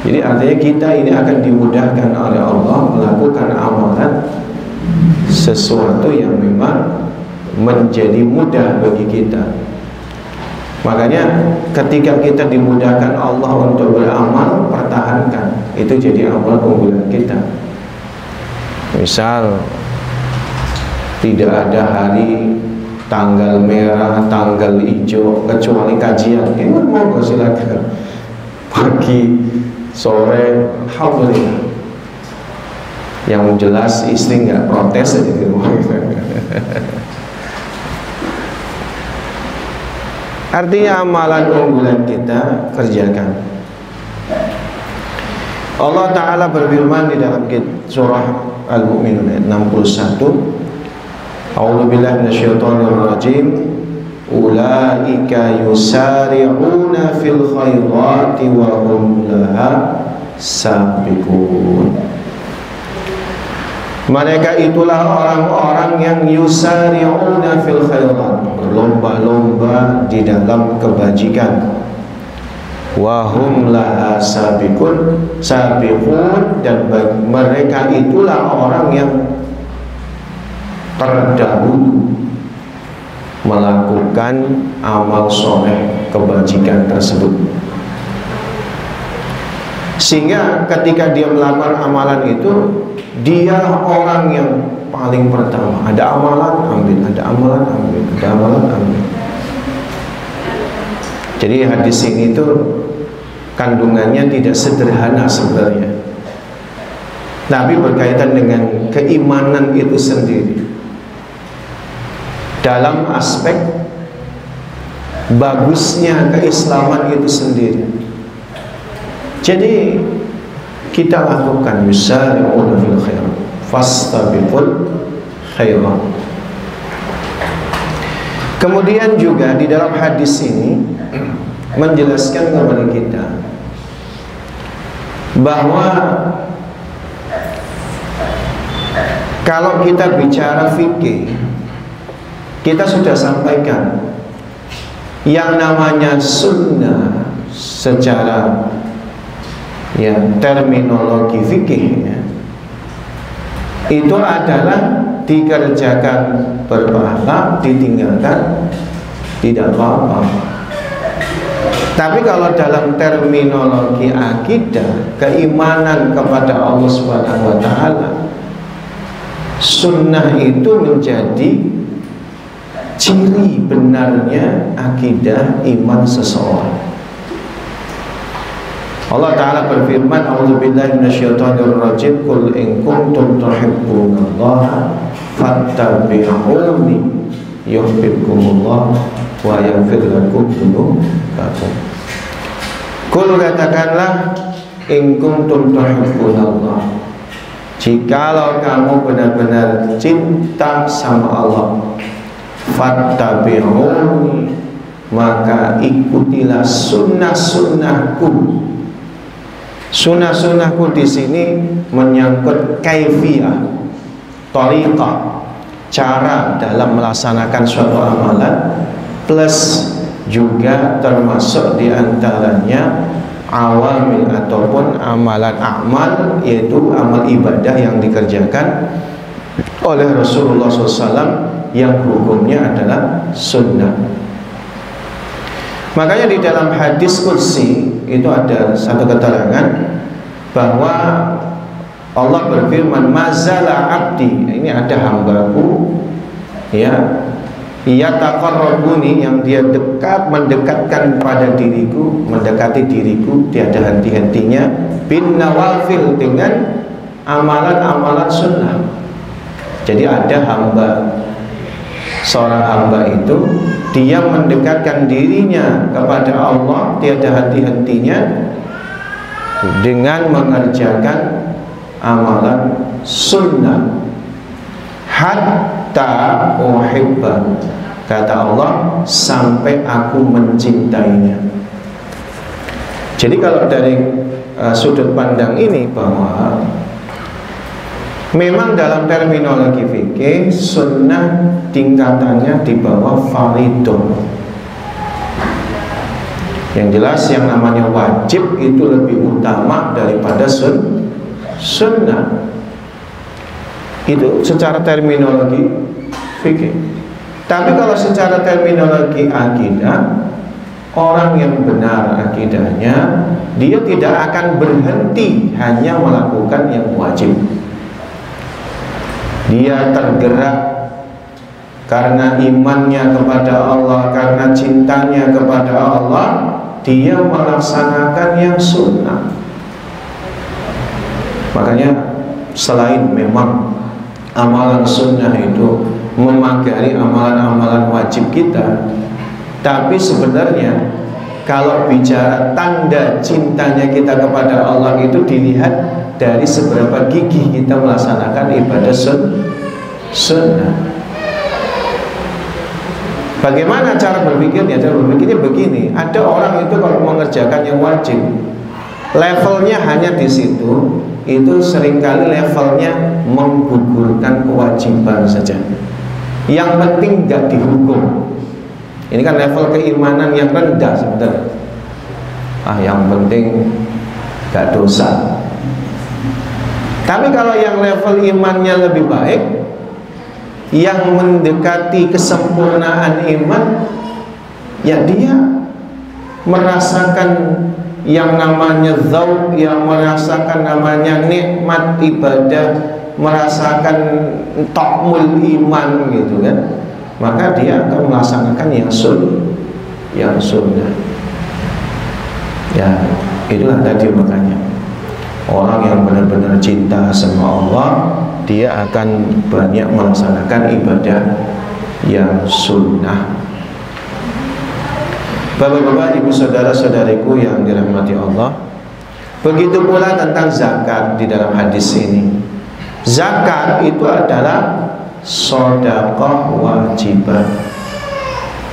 S1: Jadi artinya kita ini akan dimudahkan oleh Allah melakukan amalan sesuatu yang memang menjadi mudah bagi kita. Makanya ketika kita dimudahkan Allah untuk beramal, pertahankan. Itu jadi amal unggulan kita. Misal tidak ada hari tanggal merah, tanggal hijau kecuali kajian. Ini mau silakan. Pagi, sore, alhamdulillah. Yang jelas istri nggak protes aja di rumah. Artinya amalan unggulan kita kerjakan. Allah Ta'ala berfirman di dalam surah Al-Mu'minun ayat 61, A'udzubillahi minasyaitonirrajim, ulaika yusari'una fil khairati wa hum laha sabiqun. Mereka itulah orang-orang yang yusari'una fil khairat, berlomba-lomba di dalam kebajikan. Wa hum laha sabiqun, dan mereka itulah orang yang terdahulu melakukan amal soleh kebajikan tersebut. Sehingga ketika dia melakukan amalan itu, dia orang yang paling pertama. Ada amalan, ambil. Ada amalan, ambil. Ada amalan, ambil. Jadi hadis ini tuh kandungannya tidak sederhana sebenarnya, tapi berkaitan dengan keimanan itu sendiri. Dalam aspek bagusnya keislaman itu sendiri. Jadi kita lakukan yusari'una fil khairat fastabiqul khairat. Kemudian juga di dalam hadis ini menjelaskan kepada kita bahwa kalau kita bicara fikih, kita sudah sampaikan yang namanya sunnah secara ya terminologi fikih ya, itu adalah dikerjakan berpahala, ditinggalkan tidak apa-apa. Tapi kalau dalam terminologi akidah, keimanan kepada Allah Subhanahu wa taala, sunnah itu menjadi ciri benarnya akidah iman seseorang. Allah Ta'ala berfirman, a'udzubillahi minasyaitonir rajim, qul in kuntum tuhibbunallaha fattabi'uni yuhibbukumullah wa yaghfir lakum dzunubakum. Qul, katakanlah, in kuntum tuhibbunallah, jikalau kamu benar-benar cinta sama Allah, fattabi'uni, maka ikutilah sunnah-sunnahku. Sunnah-sunnahku di sini menyangkut kaifiyah, thariqah, cara dalam melaksanakan suatu amalan, plus juga termasuk diantaranya awamil ataupun amalan amal, yaitu amal ibadah yang dikerjakan oleh Rasulullah SAW yang hukumnya adalah sunnah. Makanya di dalam hadis qudsi itu ada satu keterangan bahwa Allah berfirman, mazala abdi, ini ada hambaku ya, ia taqarrabuni, yang dia mendekatkan pada diriku, mendekati diriku tiada henti-hentinya, bin nawafil, dengan amalan-amalan sunnah. Jadi ada hamba, seorang hamba itu dia mendekatkan dirinya kepada Allah tiada henti-hentinya dengan mengerjakan amalan sunnah, hatta uhibba, kata Allah, sampai aku mencintainya. Jadi kalau dari sudut pandang ini, bahwa memang dalam terminologi fikih sunnah tingkatannya di bawah fardhu. Yang jelas yang namanya wajib itu lebih utama daripada sunnah. Itu secara terminologi fikih. Tapi kalau secara terminologi akidah, orang yang benar akidahnya, dia tidak akan berhenti hanya melakukan yang wajib. Dia tergerak karena imannya kepada Allah, karena cintanya kepada Allah, dia melaksanakan yang sunnah. Makanya selain memang amalan sunnah itu memagari amalan-amalan wajib kita, tapi sebenarnya kalau bicara tanda cintanya kita kepada Allah itu dilihat dari seberapa gigih kita melaksanakan ibadah sunnah. Bagaimana cara berpikirnya? Cara berpikirnya begini, ada orang itu kalau mengerjakan yang wajib, levelnya hanya di situ, itu seringkali levelnya menggugurkan kewajiban saja. Yang penting nggak dihukum. Ini kan level keimanan yang rendah sebenarnya. Yang penting nggak dosa. Tapi kalau yang level imannya lebih baik, yang mendekati kesempurnaan iman, ya dia merasakan yang namanya dzauq, yang merasakan namanya nikmat ibadah, merasakan ta'mul iman gitu kan. Maka dia akan melaksanakan yang sunnah. Ya, itulah tadi makanya orang yang benar-benar cinta sama Allah, dia akan banyak melaksanakan ibadah yang sunnah. Bapak-bapak, ibu saudara-saudariku yang dirahmati Allah, begitu pula tentang zakat di dalam hadis ini. Zakat itu adalah sedekah wajibah.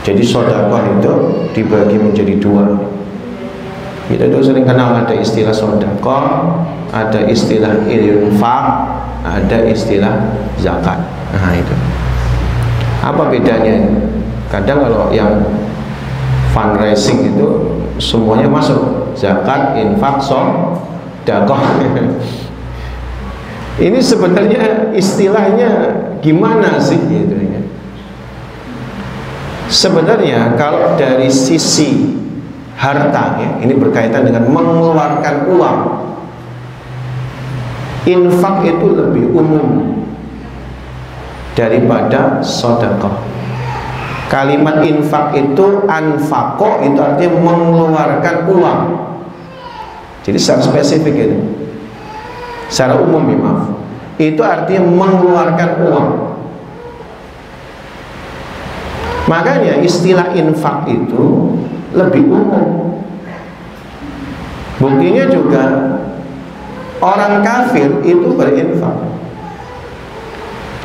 S1: Jadi sedekah itu dibagi menjadi dua. Kita itu sering kenal ada istilah sedekah, ada istilah infak, ada istilah zakat. Nah itu. Apa bedanya? Kadang kalau yang fundraising itu semuanya masuk, zakat, infak,
S2: sodakoh. Ini sebenarnya istilahnya gimana sih gitu ya? Sebenarnya kalau dari sisi harta ya, ini berkaitan dengan mengeluarkan uang. Infak itu lebih umum daripada sodakoh. Kalimat infak itu anfaqo, itu artinya mengeluarkan uang. Jadi secara spesifik itu, secara umum ya maaf, itu artinya mengeluarkan uang. Makanya istilah infak itu lebih umum. Buktinya juga orang kafir itu berinfak.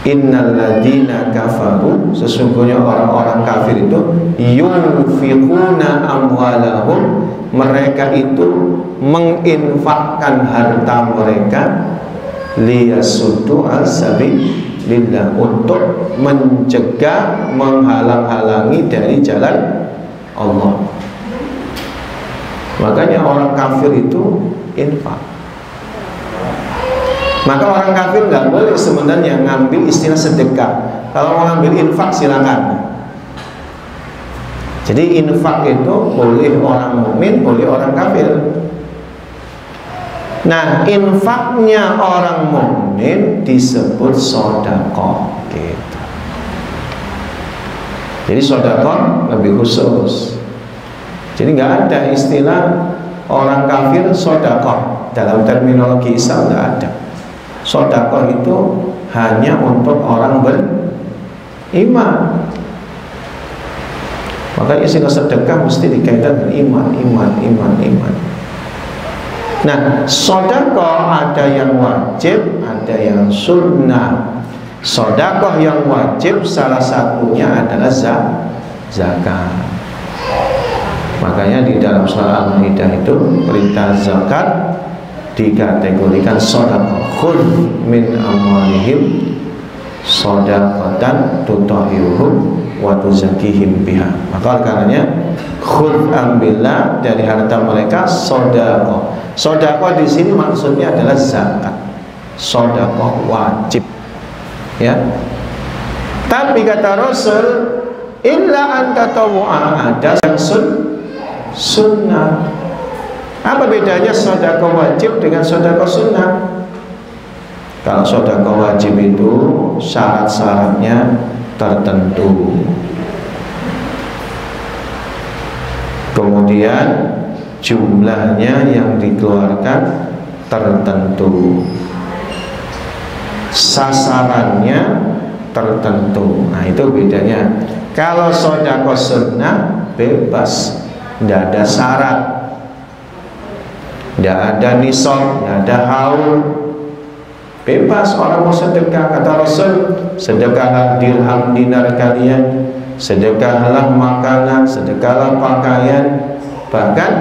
S2: Innal ladzina kafaru, sesungguhnya orang-orang kafir itu yunfiquna amwalahum, mereka itu menginfakkan harta mereka liyasuddu as-sabilillah, untuk mencegah, menghalang-halangi dari jalan Allah. Makanya orang kafir itu infak. Maka orang kafir nggak boleh sebenarnya ngambil istilah sedekah. Kalau mau ngambil infak silakan. Jadi infak itu boleh orang mukmin, boleh orang kafir. Nah, infaknya orang mukmin disebut sedekah gitu. Jadi sedekah lebih khusus. Jadi nggak ada istilah orang kafir sedekah dalam terminologi Islam, nggak ada. Sedekah itu hanya untuk orang beriman. Maka istilah sedekah mesti dikaitkan dengan iman. Nah, sedekah ada yang wajib, ada yang sunnah. Sedekah yang wajib salah satunya adalah zakat. Makanya di dalam surah Al-Maidah itu perintah zakat dikategorikan sedekah. Khudh min amwalihim shadaqatan tutahhiruhum wa tuzakkihim biha. Maka karenanya khudh, ambillah dari harta mereka sedekah. Sedekah di sini maksudnya adalah zakat. Sedekah wajib. Ya. Tapi kata Rasul, illa anta tawwa, ada yang sunnah. Apa bedanya sedekah wajib dengan sedekah sunnah? Kalau sedekah wajib itu syarat-syaratnya tertentu. Kemudian jumlahnya yang dikeluarkan tertentu. Sasarannya tertentu. Nah, itu bedanya. Kalau sedekah sunnah bebas, tidak ada syarat. Tidak ada nisab, tidak ada haul, bebas orang mau sedekah. Kata Rasul, sedekahlah dirham dinar kalian, sedekahlah makanan, sedekahlah pakaian. Bahkan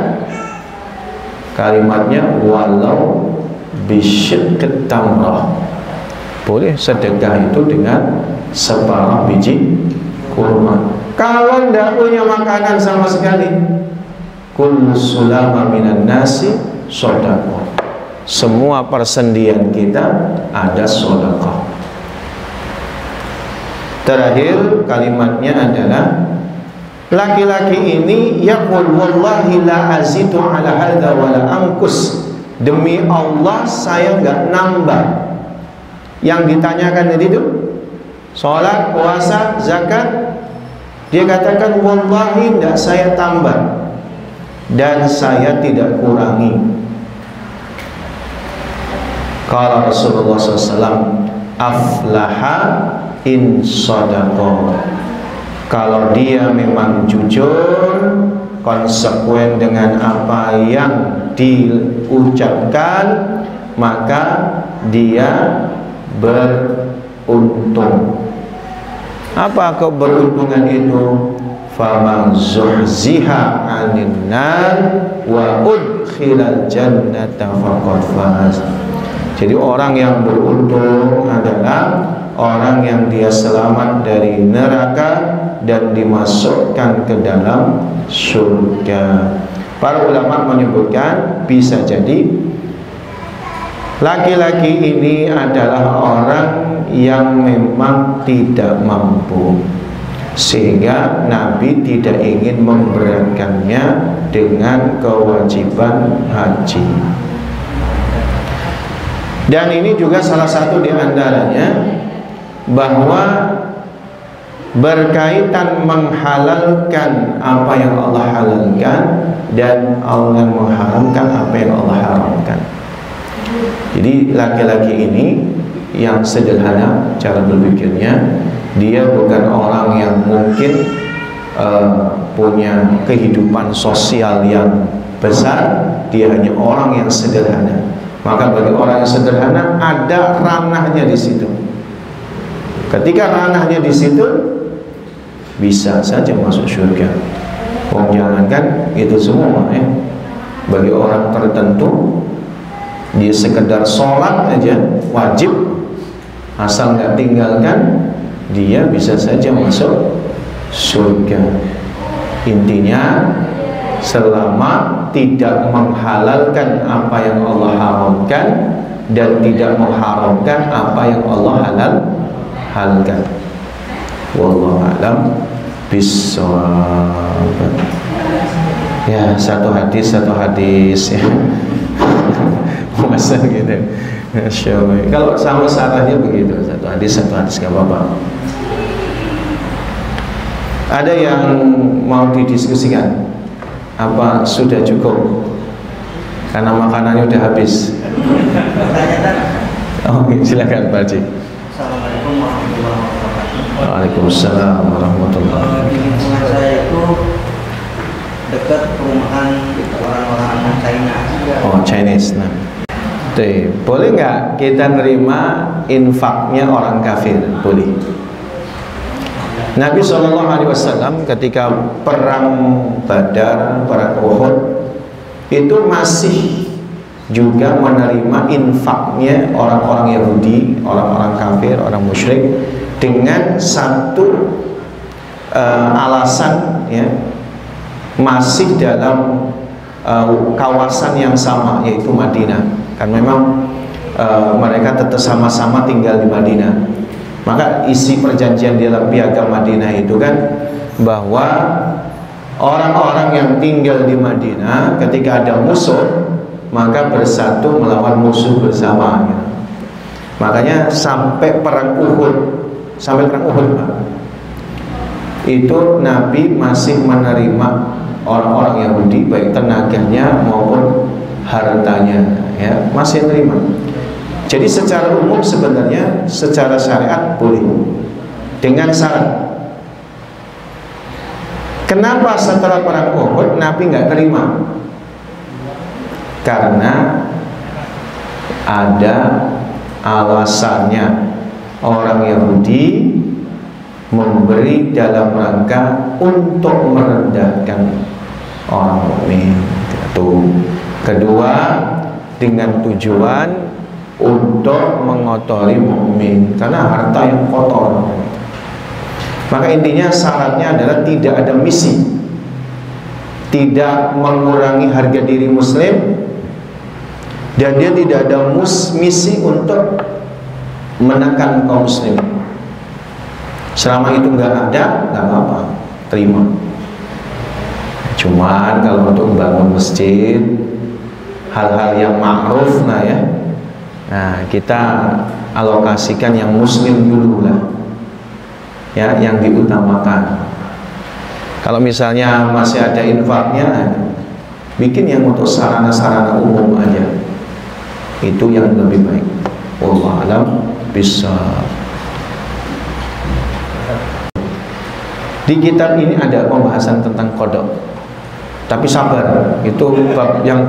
S2: kalimatnya walau bisyikit tamrah, boleh sedekah itu dengan separuh biji kurma. Kalau tidak punya makanan sama sekali, kullu sulama minan nasi sedekah. Semua persendian kita ada sedekah. Terakhir kalimatnya adalah laki-laki ini yaqul wallahi la azidu ala hadza wa la anqus, demi Allah saya enggak nambah. Yang ditanyakan itu salat, puasa, zakat, dia katakan wallahi enggak saya tambah dan saya tidak kurangi. Kala Rasulullah SAW, aflaha in sadaqah. Kalau dia memang jujur, konsekuen dengan apa yang diucapkan, maka dia beruntung. Apa keberuntungan itu? Faman zuhziha 'anil nar wa udkhilal jannata faqad faz. Jadi orang yang beruntung adalah orang yang dia selamat dari neraka dan dimasukkan ke dalam surga. Para ulama menyebutkan bisa jadi Laki-laki ini adalah orang yang memang tidak mampu, sehingga Nabi tidak ingin memberatkannya dengan kewajiban haji. Dan ini juga salah satu di antaranya bahwa berkaitan menghalalkan apa yang Allah halalkan dan Allah mengharamkan apa yang Allah haramkan. Jadi laki-laki ini yang sederhana cara berpikirnya, dia bukan orang yang mungkin punya kehidupan sosial yang besar, dia hanya orang yang sederhana. Maka bagi orang yang sederhana ada ranahnya di situ. Ketika ranahnya di situ, bisa saja masuk surga. Jangankan itu semua ya. Bagi orang tertentu, dia sekedar sholat aja wajib, asal nggak tinggalkan, dia bisa saja masuk surga. Intinya selama tidak menghalalkan apa yang Allah haramkan dan tidak mengharamkan apa yang Allah halalkan. Wallahu a'lam bishawab. Ya, satu hadis ya. Masa gitu. Masya Allah. Kalau sama sarahnya begitu, satu hadis gak apa-apa. Ada yang mau didiskusikan? Apa sudah cukup? Karena makanannya udah habis. Oke, silakan Pak Haji.
S3: Assalamualaikum warahmatullahi wabarakatuh.
S2: Waalaikumsalam warahmatullahi wabarakatuh.
S3: Di lingkungan saya itu dekat perumahan orang-orang China.
S2: Oh, Chinese. Nah, boleh nggak kita nerima infaknya orang kafir? Boleh. Nabi SAW ketika perang Badar, perang Uhud itu masih juga menerima infaknya orang-orang Yahudi, orang-orang kafir, orang musyrik dengan satu alasan ya, masih dalam kawasan yang sama, yaitu Madinah. Kan memang mereka tetap sama-sama tinggal di Madinah. Maka isi perjanjian di dalam piagam Madinah itu kan bahwa orang-orang yang tinggal di Madinah ketika ada musuh maka bersatu melawan musuh bersama gitu. Makanya sampai perang Uhud Pak, itu Nabi masih menerima orang-orang Yahudi baik tenaganya maupun hartanya ya, masih menerima. Jadi secara umum sebenarnya secara syariat boleh, dengan syarat. Kenapa setelah perang Uhud Nabi nggak terima? Karena ada alasannya. Orang Yahudi memberi dalam rangka untuk merendahkan orang mukmin. Kedua, dengan tujuan untuk mengotori mukmin karena harta yang kotor. Maka intinya syaratnya adalah tidak ada misi, tidak mengurangi harga diri muslim, dan dia tidak ada misi untuk menekan kaum muslim. Selama itu nggak ada, nggak apa-apa, terima. Cuman kalau untuk bangun masjid, hal-hal yang ma'ruf, nah kita alokasikan yang muslim dulu lah ya, yang diutamakan. Kalau misalnya masih ada infaknya, bikin yang untuk sarana-sarana umum aja, itu yang lebih baik. Wallahu a'lam bishawab. Di kitab ini ada pembahasan tentang qada, tapi sabar, itu bab yang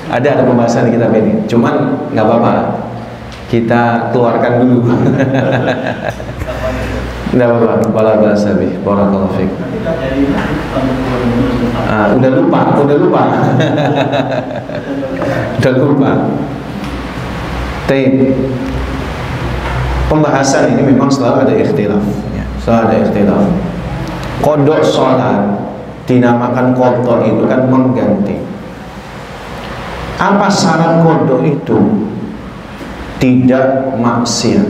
S2: ada pembahasan di kitab ini. Cuman nggak apa-apa, kita keluarkan dulu. Nggak apa-apa. Wala ba'sa bih. Barakallahu fiik. Udah lupa. Udah lupa. Pembahasan ini memang selalu ada ikhtilaf. Selalu ada ikhtilaf. Qada sholat dinamakan qada itu kan mengganti. Apa syarat qada itu? Tidak maksiat.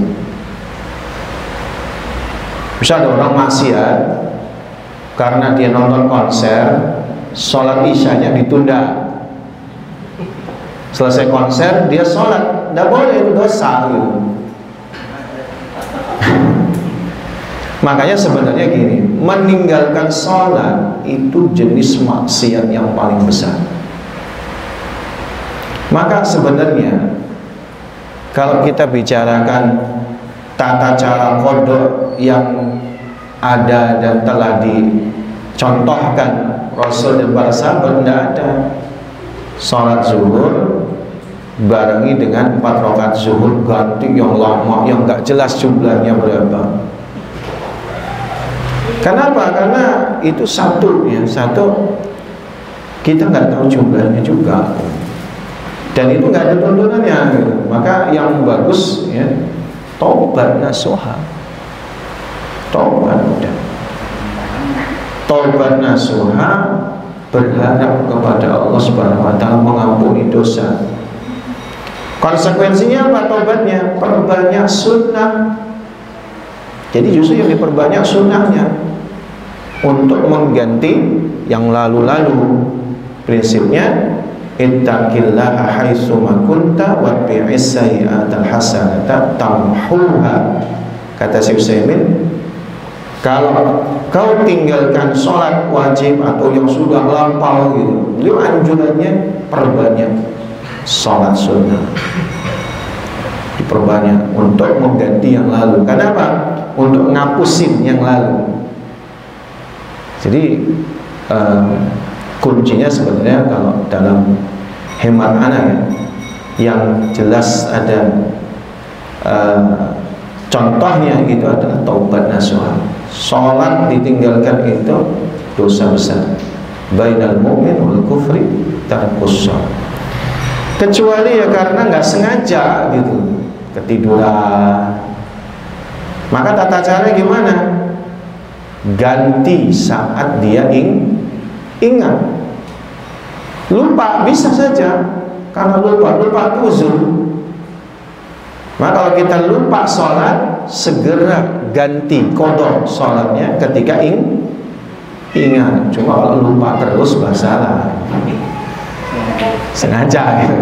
S2: Bisa ada orang maksiat karena dia nonton konser, sholat isyanya ditunda. Selesai konser dia sholat, tidak boleh, itu dosa gitu. Makanya sebenarnya gini, meninggalkan sholat itu jenis maksiat yang paling besar. Maka sebenarnya kalau kita bicarakan tata cara qada yang ada dan telah dicontohkan Rasul dan para sahabat, tidak ada. Sholat zuhur barengi dengan 4 rakaat zuhur ganti yang lama, yang nggak jelas jumlahnya berapa. Kenapa? Karena itu satu kita nggak tahu jumlahnya juga, dan itu nggak ada tuntunannya gitu. Maka yang bagus ya taubat nasuha, taubat nasuha, berharap kepada Allah Subhanahu wa taala mengampuni dosa. Konsekuensinya apa taubatnya? Perbanyak sunnah. Jadi justru yang diperbanyak sunnahnya untuk mengganti yang lalu-lalu. Prinsipnya ittaqillaha haitsu ma kunta wabi'is sayyi'atal hasanata tamhuha. Kata Syekh Utsaimin, kalau kau tinggalkan sholat wajib atau yang sudah lampau gitu, itu anjurannya perbanyak sholat sunnah, diperbanyak untuk mengganti yang lalu. Kenapa? Untuk ngapusin yang lalu. Jadi kuncinya sebenarnya kalau dalam hemat anak ya, yang jelas ada contohnya itu adalah taubat nasuha. Sholat ditinggalkan itu dosa besar. Bainal mu'min wal kufri tarkus shalah. Kecuali ya karena nggak sengaja gitu, ketiduran. Maka tata caranya gimana? Ganti saat dia ingat. Lupa bisa saja, karena lupa itu uzur. Maka kalau kita lupa sholat, segera ganti qada sholatnya ketika ingat. Cuma kalau lupa terus masalah, sengaja gitu.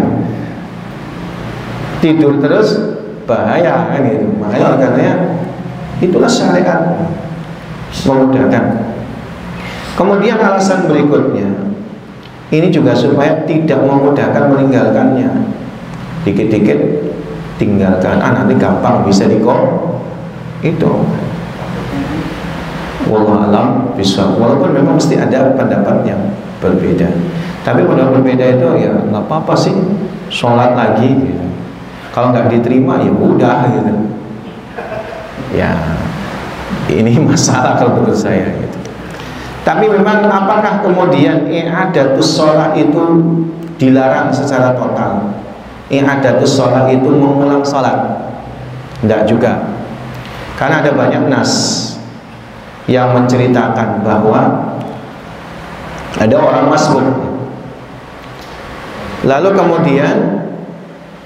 S2: Tidur terus bahaya kan gitu. Makanya katanya itulah syariat memudahkan. Kemudian alasan berikutnya, ini juga supaya tidak memudahkan meninggalkannya. Dikit-dikit tinggalkan, nanti gampang bisa itu. Wallahu alam bishawab. Walaupun memang mesti ada pendapat yang berbeda, tapi pendapat berbeda itu ya nggak apa-apa sih, sholat lagi gitu. Kalau nggak diterima ya udah gitu. Ya ini masalah kalau menurut saya gitu. Tapi memang apakah kemudian i'adatus sholat itu dilarang secara total? I'adatus sholat itu mengulang sholat? Tidak juga. Karena ada banyak nas yang menceritakan bahwa ada orang masbuk, lalu kemudian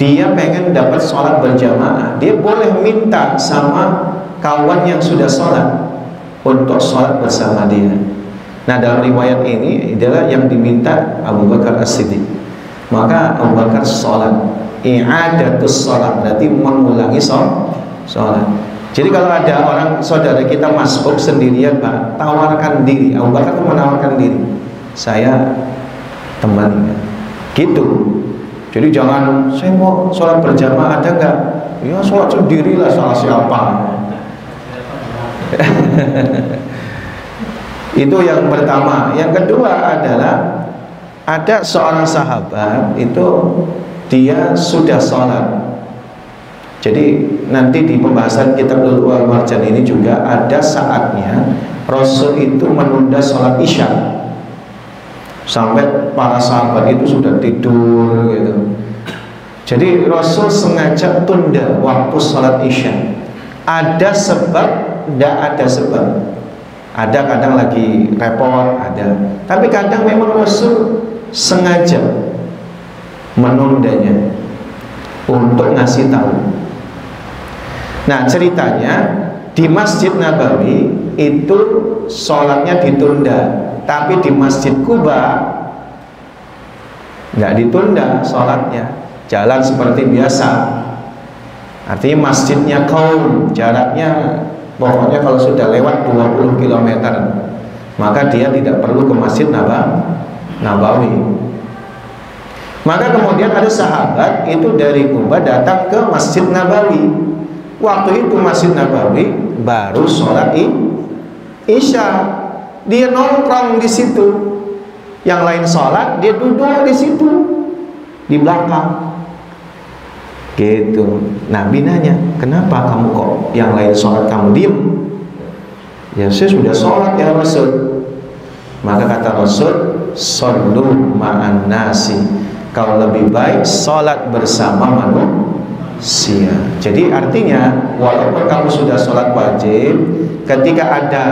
S2: dia pengen dapat sholat berjamaah, dia boleh minta sama kawan yang sudah sholat untuk sholat bersama dia. Nah dalam riwayat ini adalah yang diminta Abu Bakar As-Siddiq. Maka Abu Bakar sholat, i'adatus sholat berarti mengulangi sholat. Jadi kalau ada orang saudara kita masbuk sendirian, Pak, tawarkan diri. Abu Bakar itu menawarkan diri, saya temani gitu. Jadi jangan saya mau sholat berjamaah, ada nggak? Ya sholat sendirilah, salah siapa? Itu yang pertama. Yang kedua adalah ada seorang sahabat itu dia sudah sholat. Jadi nanti di pembahasan kitab Lu'lu'ul Marjan ini juga ada saatnya Rasul itu menunda sholat isya sampai para sahabat itu sudah tidur gitu. Jadi Rasul sengaja tunda waktu sholat isya. Ada sebab, tidak ada sebab. Ada kadang lagi repot, ada. Tapi kadang memang Rasul sengaja menundanya untuk ngasih tahu. Nah, ceritanya di Masjid Nabawi itu sholatnya ditunda, tapi di Masjid Kuba nggak ditunda sholatnya, jalan seperti biasa. Artinya masjidnya kaum, jaraknya pokoknya kalau sudah lewat 20 km maka dia tidak perlu ke Masjid Nabawi. Maka kemudian ada sahabat itu dari Kuba datang ke Masjid Nabawi. Waktu itu Masjid Nabawi baru sholat Isya. Dia nongkrong di situ. Yang lain sholat, dia duduk di situ di belakang. Gitu. Nabi nanya, kenapa kamu kok yang lain sholat kamu diem? Ya saya sudah sholat ya Rasul. Maka kata Rasul, shollu ma'an nasi. Kau lebih baik sholat bersama manusia. Jadi artinya walaupun kamu sudah sholat wajib, ketika ada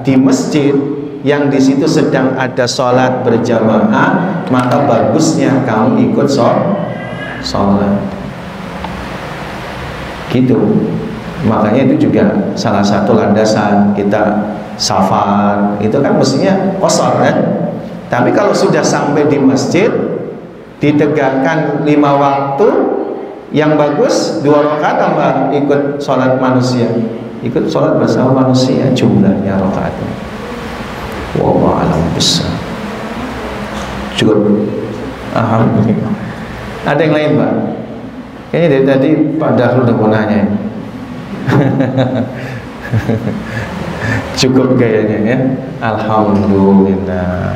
S2: di masjid yang di situ sedang ada sholat berjamaah, maka bagusnya kamu ikut sholat. Gitu. Makanya itu juga salah satu landasan kita safar. Itu kan mestinya qashar kan. Tapi kalau sudah sampai di masjid ditegakkan 5 waktu, yang bagus 2 rakaat tambah ikut sholat manusia, ikut sholat bersama manusia jumlahnya rakaatnya. Wallahu a'lam bishawab. Cukup. Alhamdulillah. Ada yang lain, Pak? Kayaknya dari tadi Pak Dahrul udah mau nanya. Cukup kayaknya ya. Alhamdulillah.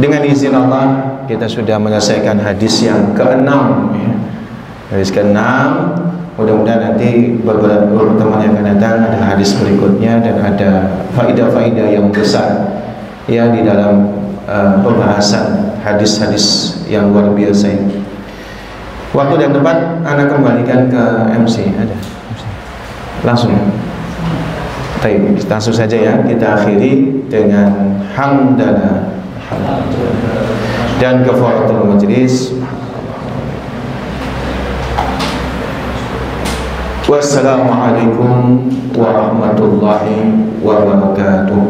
S2: Dengan izin Allah kita sudah menyelesaikan hadis yang ke-6 ya. Hadis ke-6. Mudah-mudahan nanti beberapa pertemuan yang akan datang ada hadis berikutnya dan ada faidah-faidah yang besar ya di dalam pembahasan hadis-hadis yang luar biasa ini. Waktu dan tempat Anda kembalikan ke MC. Ada MC. Langsung. Baik, langsung saja ya. Kita akhiri dengan hamdalah dan kafaratul majlis. Wassalamualaikum warahmatullahi wabarakatuh.